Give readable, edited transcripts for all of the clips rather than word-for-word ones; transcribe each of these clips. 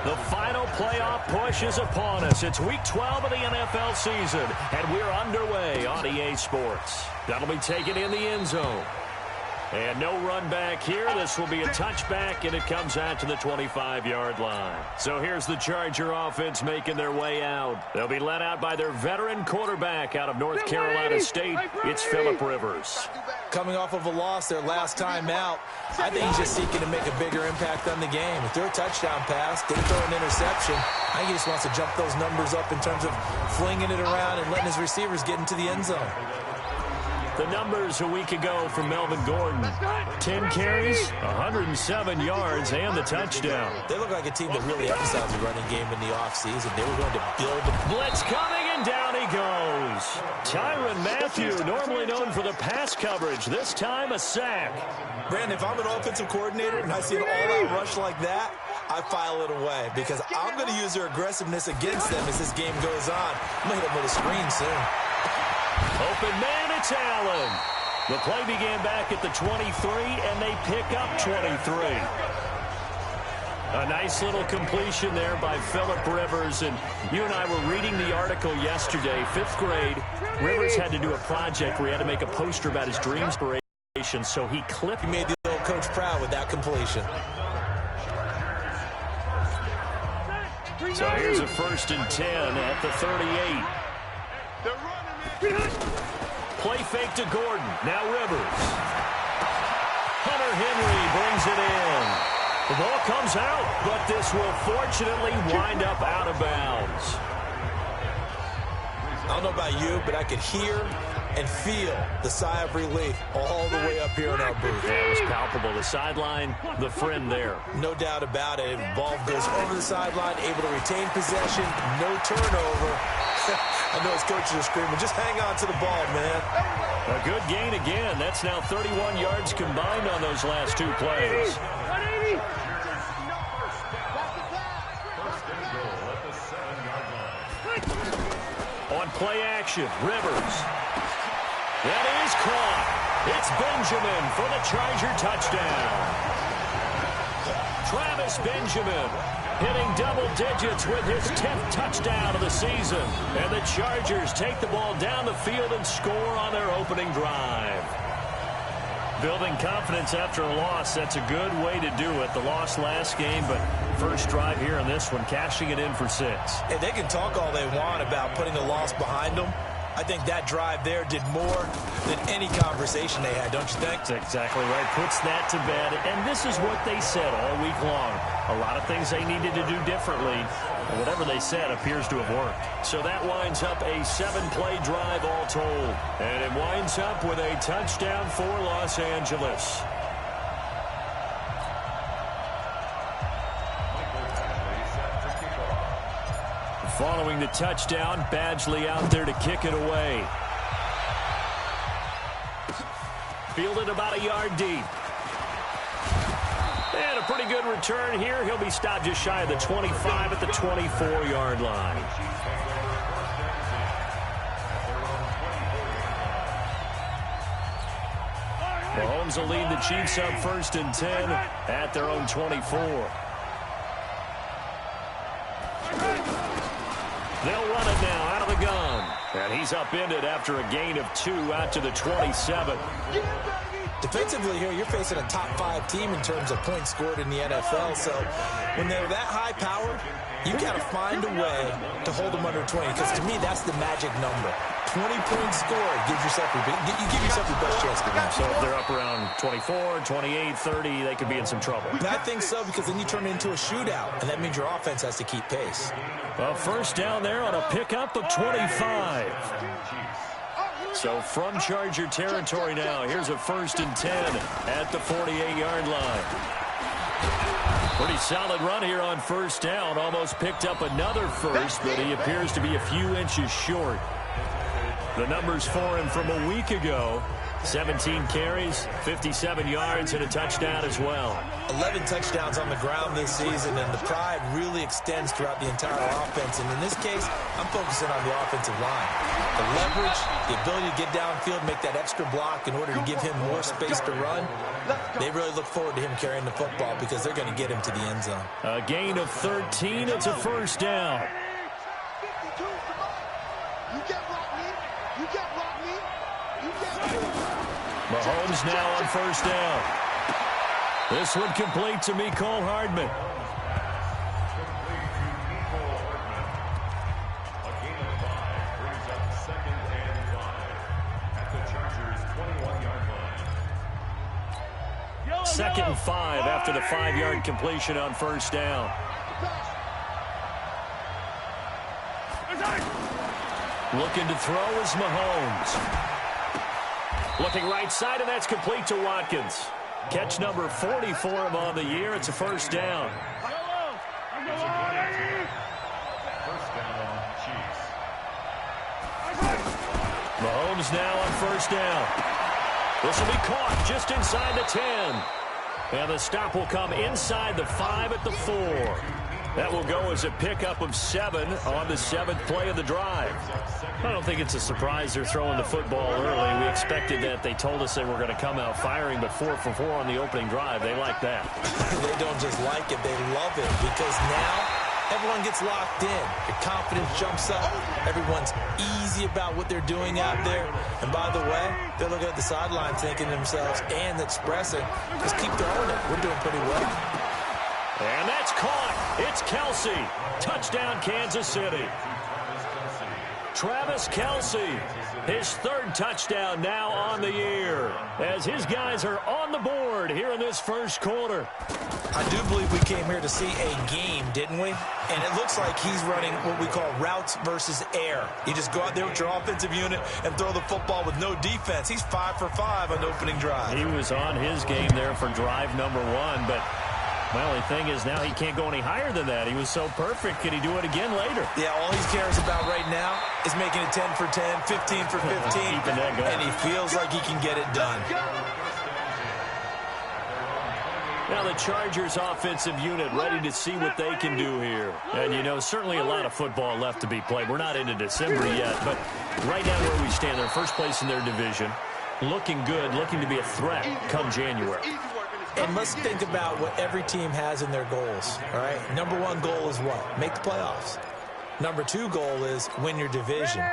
The final playoff push is upon us. It's Week 12 of the NFL season, and we're underway on EA Sports. That'll be taken in the end zone. And no run back here. This will be a touchback, and it comes out to the 25-yard line. So here's the Charger offense making their way out. They'll be led out by their veteran quarterback out of North Carolina State. It's Phillip Rivers. Coming off of a loss their last time out, I think he's just seeking to make a bigger impact on the game. If they're a touchdown pass, didn't throw an interception, I think he just wants to jump those numbers up in terms of flinging it around and letting his receivers get into the end zone. The numbers a week ago from Melvin Gordon. 10 carries, 107 yards, and the touchdown. They look like a team that really emphasized the running game in the offseason. They were going to build the blitz coming, and down he goes. Tyrann Mathieu, normally known for the pass coverage, this time a sack. Brandon, if I'm an offensive coordinator and I see an all-out rush like that, I file it away because I'm going to use their aggressiveness against them as this game goes on. I'm going to hit them with a screen soon. Open man, it's Allen. The play began back at the 23, and they pick up 23. A nice little completion there by Phillip Rivers. And you and I were reading the article yesterday, 5th grade. Rivers had to do a project where he had to make a poster about his dream inspiration, so he clipped. He made the old coach proud with that completion. So here's a 1st and 10 at the 38. Play fake to Gordon. Now Rivers. Hunter Henry brings it in. The ball comes out, but this will fortunately wind up out of bounds. I don't know about you, but I could hear and feel the sigh of relief all the way up here in our booth. Yeah, it was palpable. The sideline, the friend there. No doubt about it. Ball goes over the sideline, able to retain possession, no turnover. I know his coaches are screaming, just hang on to the ball, man. A good gain again. That's now 31 yards combined on those last 2 plays. 180. On play action, Rivers. That is caught. It's Benjamin for the Charger touchdown. Travis Benjamin hitting double digits with his 10th touchdown of the season. And the Chargers take the ball down the field and score on their opening drive. Building confidence after a loss, that's a good way to do it. The loss last game, but first drive here in this one, cashing it in for 6. And they can talk all they want about putting a loss behind them. I think that drive there did more than any conversation they had, don't you think? That's exactly right. Puts that to bed. And this is what they said all week long. A lot of things they needed to do differently. And whatever they said appears to have worked. So that winds up a 7-play drive all told. And it winds up with a touchdown for Los Angeles. Following the touchdown, Badgley out there to kick it away. Fielded about a yard deep. And a pretty good return here. He'll be stopped just shy of the 25 at the 24-yard line. Mahomes will lead the Chiefs up 1st and 10 at their own 24. They'll run it now out of the gun. And he's upended after a gain of 2 out to the 27. Defensively here, you're facing a top 5 team in terms of points scored in the NFL. So when they're that high powered, you got to find a way to hold them under 20. Because to me, that's the magic number. 20 points scored gives yourself you give yourself your best chance to win. So if they're up around 24, 28, 30, they could be in some trouble. And I think so, because then you turn it into a shootout, and that means your offense has to keep pace. Well, first down there on a pickup of 25. So from Charger territory now, here's a 1st and 10 at the 48-yard line. Pretty solid run here on 1st down. Almost picked up another first, but he appears to be a few inches short. The numbers for him from a week ago, 17 carries, 57 yards, and a touchdown as well. 11 touchdowns on the ground this season, and the pride really extends throughout the entire offense. And in this case, I'm focusing on the offensive line. The leverage, the ability to get downfield, make that extra block in order to give him more space to run. They really look forward to him carrying the football because they're going to get him to the end zone. A gain of 13. It's a first down. Mahomes now on first down. This one complete to Mecole Hardman. Second and 5 after the 5-yard completion on first down. Looking to throw is Mahomes. Looking right side, and that's complete to Watkins. Catch number 40 for him on the year. It's a first down. Mahomes now on first down. This will be caught just inside the 10. And the stop will come inside the 5 at the 4. That will go as a pickup of 7 on the 7th play of the drive. I don't think it's a surprise they're throwing the football early. We expected that. They told us they were going to come out firing, but 4 for 4 on the opening drive. They like that. They don't just like it. They love it because now everyone gets locked in. The confidence jumps up. Everyone's easy about what they're doing out there. And by the way, they're looking at the sideline thinking to themselves and expressing, just keep throwing it. We're doing pretty well. And that's caught. It's Kelsey. Touchdown, Kansas City. Travis Kelsey, his 3rd touchdown now on the year, as his guys are on the board here in this first quarter. I do believe we came here to see a game, didn't we? And it looks like he's running what we call routes versus air. You just go out there with your offensive unit and throw the football with no defense. He's 5 for 5 on the opening drive. He was on his game there for drive number 1, but my only thing is now he can't go any higher than that. He was so perfect. Can he do it again later? Yeah, all he cares about right now is making it 10 for 10, 15 for 15, and he feels like he can get it done. Now the Chargers offensive unit ready to see what they can do here. And, you know, certainly a lot of football left to be played. We're not into December yet, but right now where we stand, they're first place in their division. Looking good, looking to be a threat come January. And let's think about what every team has in their goals, all right? Number 1 goal is what? Make the playoffs. Number 2 goal is win your division.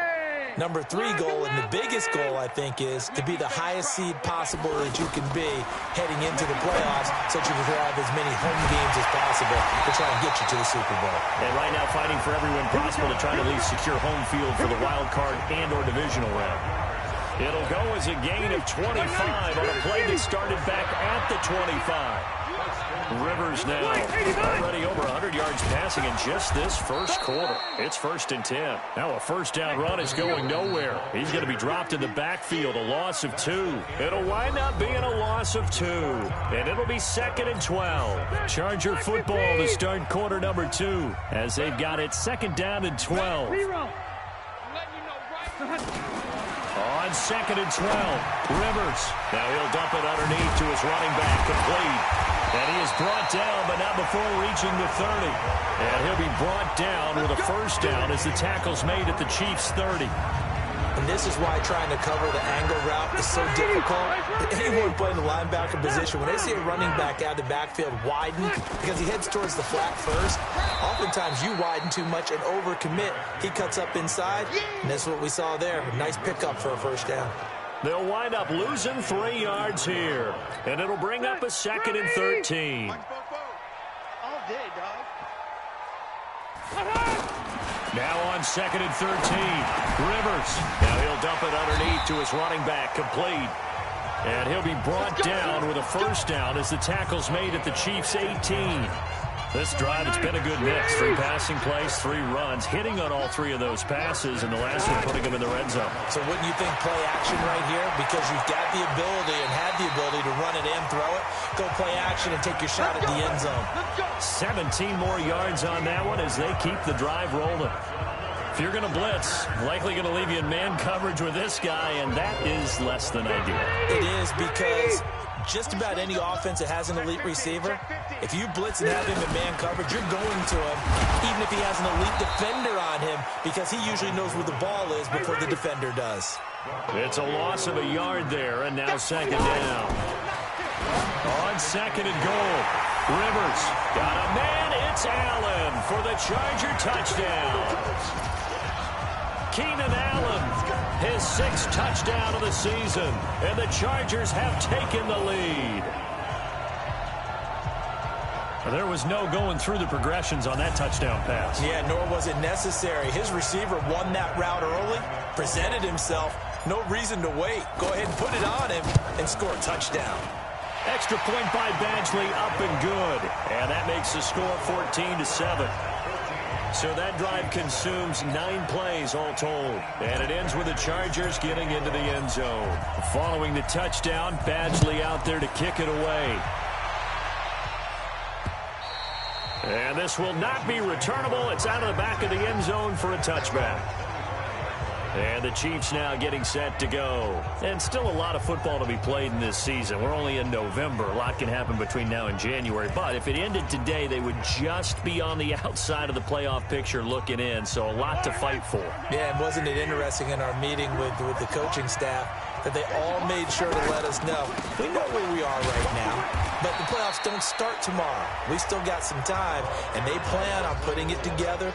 Number 3 goal, and the biggest goal, I think, is to be the highest seed possible that you can be heading into the playoffs so that you can have as many home games as possible to try and get you to the Super Bowl. And right now fighting for every win possible to try to at least secure home field for the wild card and or divisional round. It'll go as a gain of 25 on a play that started back at the 25. Rivers now already over 100 yards passing in just this first quarter. It's 1st and 10. Now a first down run is going nowhere. He's going to be dropped in the backfield, a loss of 2. It'll wind up being a loss of 2. And it'll be 2nd and 12. Charger football to start quarter number 2 as they've got it 2nd down and 12. On 2nd and 12, Rivers. Now he'll dump it underneath to his running back, complete. And he is brought down, but not before reaching the 30. And he'll be brought down with a first down as the tackle's made at the Chiefs' 30. And this is why trying to cover the angle route is so difficult. Anyone playing the linebacker position, when they see a running back out of the backfield widen, because he heads towards the flat first, oftentimes you widen too much and overcommit. He cuts up inside, and that's what we saw there. Nice pickup for a first down. They'll wind up losing 3 yards here, and it'll bring up a 2nd and 13. Now on 2nd and 13, Rivers. Now he'll dump it underneath to his running back, complete. And he'll be brought down with a first down as the tackle's made at the Chiefs' 18. This drive, it's been a good mix. 3 passing plays, 3 runs, hitting on all 3 of those passes, and the last one putting him in the red zone. So wouldn't you think play action right here? Because you've got the ability and had the ability to run it and throw it. Go play action and take your shot at the end zone. 17 more yards on that one as they keep the drive rolling. If you're going to blitz, likely going to leave you in man coverage with this guy, and that is less than ideal. It is, because just about any offense that has an elite receiver, if you blitz and have him in man coverage, you're going to him, even if he has an elite defender on him, because he usually knows where the ball is before the defender does. It's a loss of a yard there, and now second down. On second and goal, Rivers got a man. It's Allen for the Charger touchdown. Keenan Allen, his 6th touchdown of the season, and the Chargers have taken the lead. There was no going through the progressions on that touchdown pass. Yeah, nor was it necessary. His receiver won that route early, presented himself, no reason to wait. Go ahead and put it on him and score a touchdown. Extra point by Badgley, up and good. And that makes the score 14-7. So that drive consumes 9 plays all told. And it ends with the Chargers getting into the end zone. Following the touchdown, Badgley out there to kick it away. And this will not be returnable. It's out of the back of the end zone for a touchback. And the Chiefs now getting set to go. And still a lot of football to be played in this season. We're only in November. A lot can happen between now and January. But if it ended today, they would just be on the outside of the playoff picture looking in. So a lot to fight for. Yeah, and wasn't it interesting in our meeting with the coaching staff that they all made sure to let us know, we know where we are right now, but the playoffs don't start tomorrow. We still got some time, and they plan on putting it together,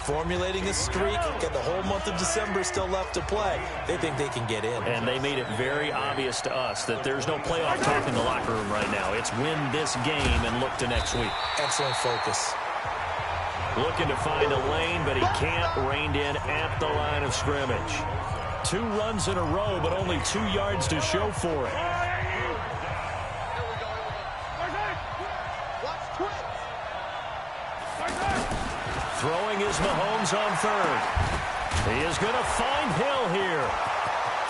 formulating a streak, get the whole month of December still left to play. They think they can get in. And they made it very obvious to us that there's no playoff talk in the locker room right now. It's win this game and look to next week. Excellent focus. Looking to find a lane, but he can't. Reined in at the line of scrimmage. 2 runs in a row, but only 2 yards to show for it. Throwing is Mahomes on third. He is going to find Hill here.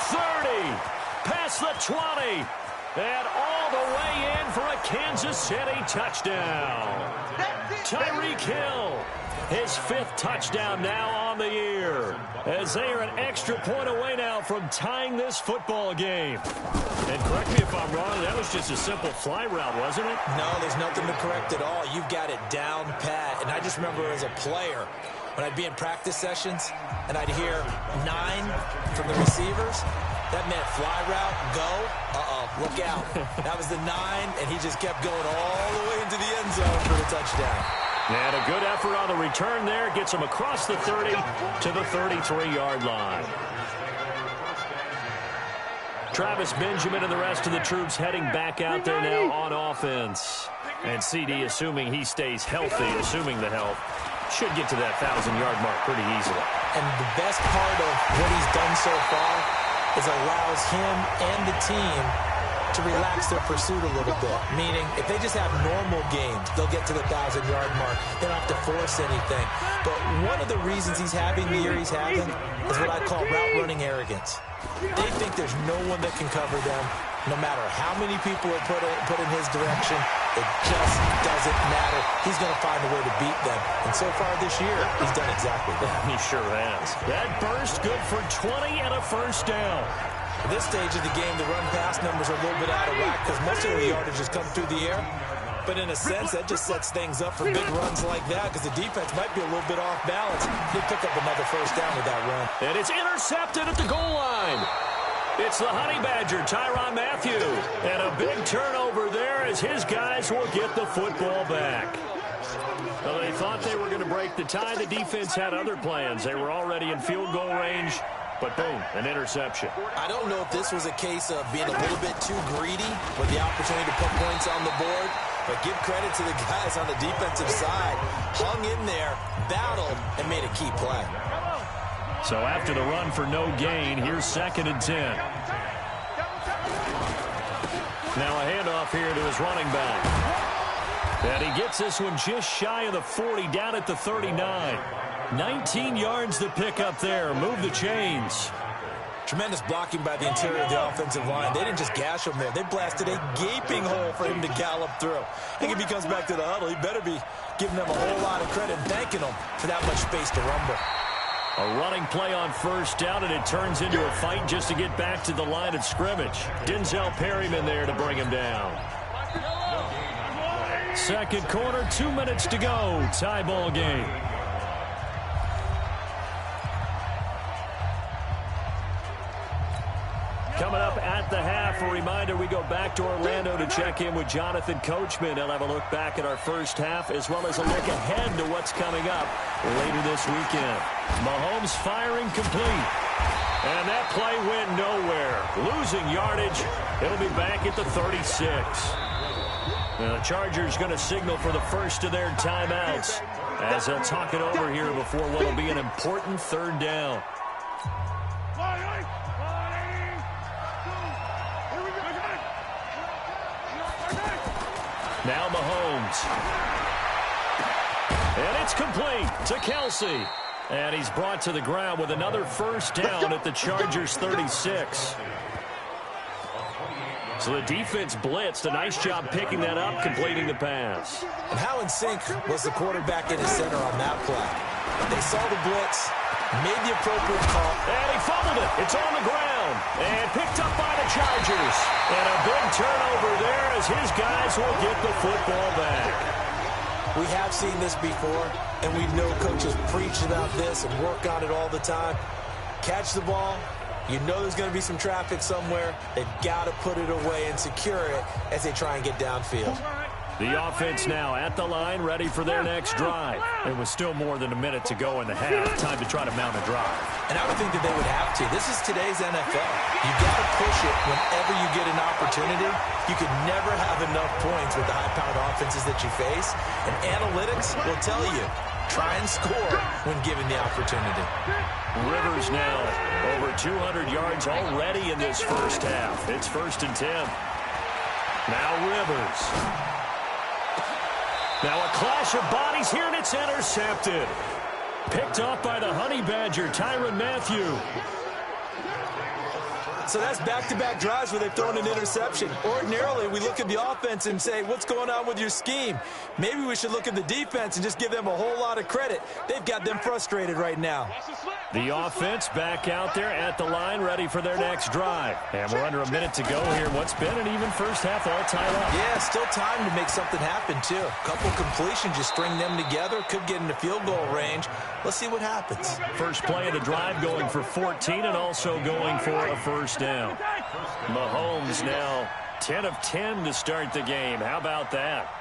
30, past the 20, and all the way in for a Kansas City touchdown. Tyreek Hill, his 5th touchdown now on the year, as they are an extra point away now from tying this football game. And correct me if I'm wrong, that was just a simple fly route, wasn't it? No, there's nothing to correct at all. You've got it down pat. And I just remember as a player, when I'd be in practice sessions and I'd hear 9 from the receivers, that meant fly route, go, look out. That was the 9, and he just kept going all the way into the end zone for the touchdown. And a good effort on the return there. Gets him across the 30 to the 33-yard line. Travis Benjamin and the rest of the troops heading back out there now on offense. And CD, assuming he stays healthy, assuming the health, should get to that 1,000-yard mark pretty easily. And the best part of what he's done so far is allows him and the team to relax their pursuit a little bit. Meaning, if they just have normal games, they'll get to the 1,000-yard mark. They don't have to force anything. But one of the reasons he's having the year he's having is what I call route-running arrogance. They think there's no one that can cover them. No matter how many people are put in his direction, it just doesn't matter. He's going to find a way to beat them. And so far this year, he's done exactly that. He sure has. That burst good for 20 and a first down. At this stage of the game, the run-pass numbers are a little bit out of whack because most of the yardage has come through the air. But in a sense, that just sets things up for big runs like that because the defense might be a little bit off balance. They pick up another first down with that run. And it's intercepted at the goal line. It's the Honey Badger, Tyrann Mathieu. And a big turnover there as his guys will get the football back. Well, they thought they were going to break the tie. The defense had other plans. They were already in field goal range. But boom, an interception. I don't know if this was a case of being a little bit too greedy with the opportunity to put points on the board, but give credit to the guys on the defensive side. Hung in there, battled, and made a key play. So after the run for no gain, here's 2nd and 10. Now a handoff here to his running back. And he gets this one just shy of the 40, down at the 39. 19 yards to pick up there. Move the chains. Tremendous blocking by the interior of the offensive line. They didn't just gash him there. They blasted a gaping hole for him to gallop through. I think if he comes back to the huddle, he better be giving them a whole lot of credit and thanking them for that much space to rumble. A running play on first down, and it turns into a fight just to get back to the line of scrimmage. Denzel Perryman there to bring him down. Second quarter, 2 minutes to go. Tie ball game. Coming up at the half, a reminder, we go back to Orlando to check in with Jonathan Coachman. He'll have a look back at our first half as well as a look ahead to what's coming up later this weekend. Mahomes firing complete. And that play went nowhere. Losing yardage. It'll be back at the 36. Now the Chargers going to signal for the first of their timeouts as they'll talk it over here before what will be an important third down. Now Mahomes. And it's complete to Kelsey. And he's brought to the ground with another first down at the Chargers 36. So the defense blitzed. A nice job picking that up, completing the pass. And how in sync was the quarterback in his center on that play? They saw the blitz, made the appropriate call. And he fumbled it. It's on the ground. And picked up by the Chargers. And a big turnover there as his guys will get the football back. We have seen this before, and we know coaches preach about this and work on it all the time. Catch the ball. You know there's going to be some traffic somewhere. They've got to put it away and secure it as they try and get downfield. The offense now at the line, ready for their next drive. It was still more than a minute to go in the half. Time to try to mount a drive. And I would think that they would have to. This is today's NFL. You've got to push it whenever you get an opportunity. You can never have enough points with the high-powered offenses that you face. And analytics will tell you, try and score when given the opportunity. Rivers now over 200 yards already in this first half. It's 1st and 10. Now Rivers. Now a clash of bodies here, and it's intercepted. Picked off by the Honey Badger, Tyrann Mathieu. So that's back-to-back drives where they've thrown an interception. Ordinarily, we look at the offense and say, what's going on with your scheme? Maybe we should look at the defense and just give them a whole lot of credit. They've got them frustrated right now. The offense back out there at the line, ready for their next drive. And we're under a minute to go here. What's been an even first half all tied up. Yeah, still time to make something happen, too. A couple completions, you string them together, could get into field goal range. Let's see what happens. First play of the drive going for 14 and also going for a first down. Mahomes now 10 of 10 to start the game. How about that?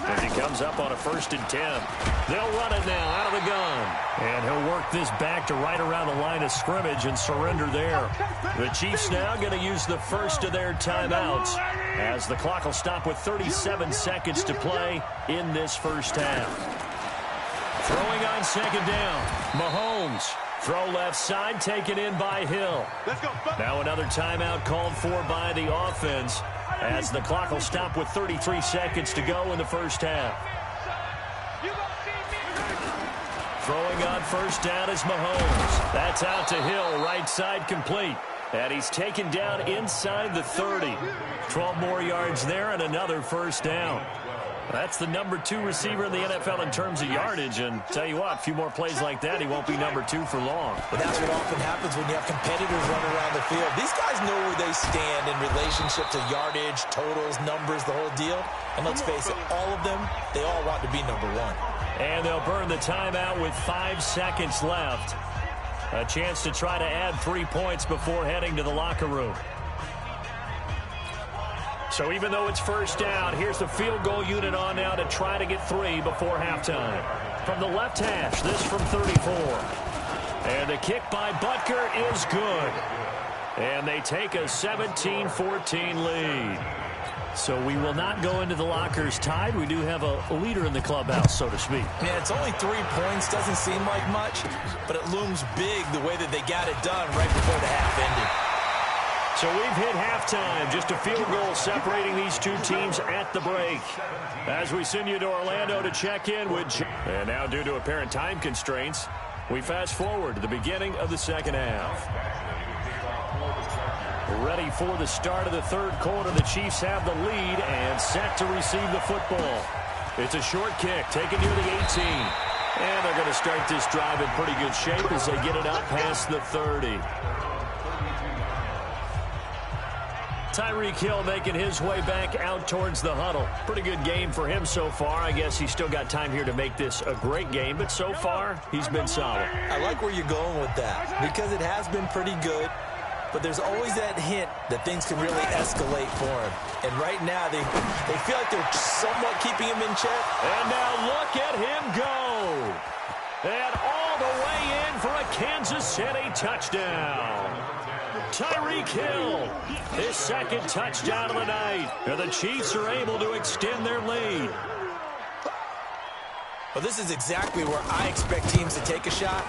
As he comes up on a 1st and 10. They'll run it now out of the gun. And he'll work this back to right around the line of scrimmage and surrender there. The Chiefs now going to use the first of their timeouts as the clock will stop with 37 seconds to play in this first half. Throwing on second down. Mahomes. Throw left side, taken in by Hill. Now another timeout called for by the offense as the clock will stop with 33 seconds to go in the first half. Throwing on first down is Mahomes. That's out to Hill, right side complete. And he's taken down inside the 30. 12 more yards there and another first down. That's the number 2 receiver in the NFL in terms of yardage. And tell you what, a few more plays like that, he won't be number 2 for long. But that's what often happens when you have competitors running around the field. These guys know where they stand in relationship to yardage, totals, numbers, the whole deal. And let's face it, all of them, they all want to be number 1. And they'll burn the timeout with 5 seconds left. A chance to try to add 3 points before heading to the locker room. So even though it's first down, here's the field goal unit on now to try to get 3 before halftime. From the left hash, this from 34. And the kick by Butker is good. And they take a 17-14 lead. So we will not go into the lockers tied. We do have a leader in the clubhouse, so to speak. Yeah, it's only 3 points. Doesn't seem like much, but it looms big the way that they got it done right before the half ended. So we've hit halftime. Just a field goal separating these two teams at the break. As we send you to Orlando to check in with... And now, due to apparent time constraints, we fast forward to the beginning of the second half. Ready for the start of the third quarter. The Chiefs have the lead and set to receive the football. It's a short kick taken near the 18. And they're going to start this drive in pretty good shape as they get it up past the 30. Tyreek Hill making his way back out towards the huddle. Pretty good game for him so far. I guess he's still got time here to make this a great game, but so far, he's been solid. I like where you're going with that because it has been pretty good, but there's always that hint that things can really escalate for him. And right now, they feel like they're somewhat keeping him in check. And now look at him go. And all the way in for a Kansas City touchdown. Tyreek Hill, his second touchdown of the night. And the Chiefs are able to extend their lead. Well, this is exactly where I expect teams to take a shot.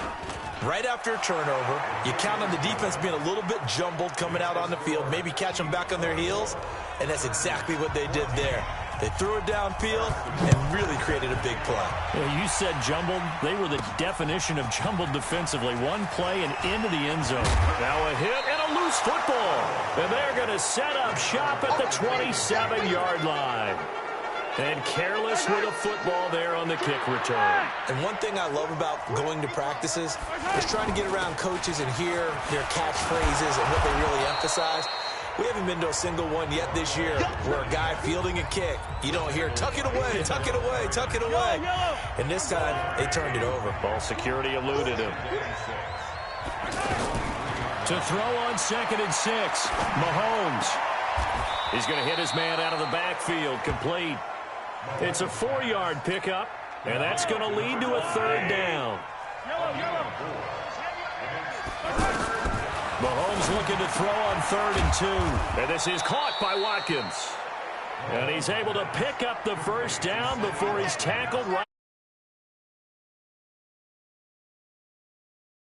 Right after a turnover, you count on the defense being a little bit jumbled coming out on the field, maybe catch them back on their heels, and that's exactly what they did there. They threw it downfield and really created a big play. Well, you said jumbled. They were the definition of jumbled defensively. One play and into the end zone. Now a hit and a loose football. And they're going to set up shop at the 27-yard line. And careless with a football there on the kick return. And one thing I love about going to practices is trying to get around coaches and hear their catchphrases and what they really emphasize. We haven't been to a single one yet this year where a guy fielding a kick, you don't hear, tuck it away, tuck it away, tuck it away. And this time, they turned it over. Ball security eluded him. To throw on 2nd and 6, Mahomes. He's going to hit his man out of the backfield, complete. It's a 4-yard pickup, and that's going to lead to a 3rd down. Mahomes looking to throw on 3rd and 2. And this is caught by Watkins. And he's able to pick up the 1st down before he's tackled right.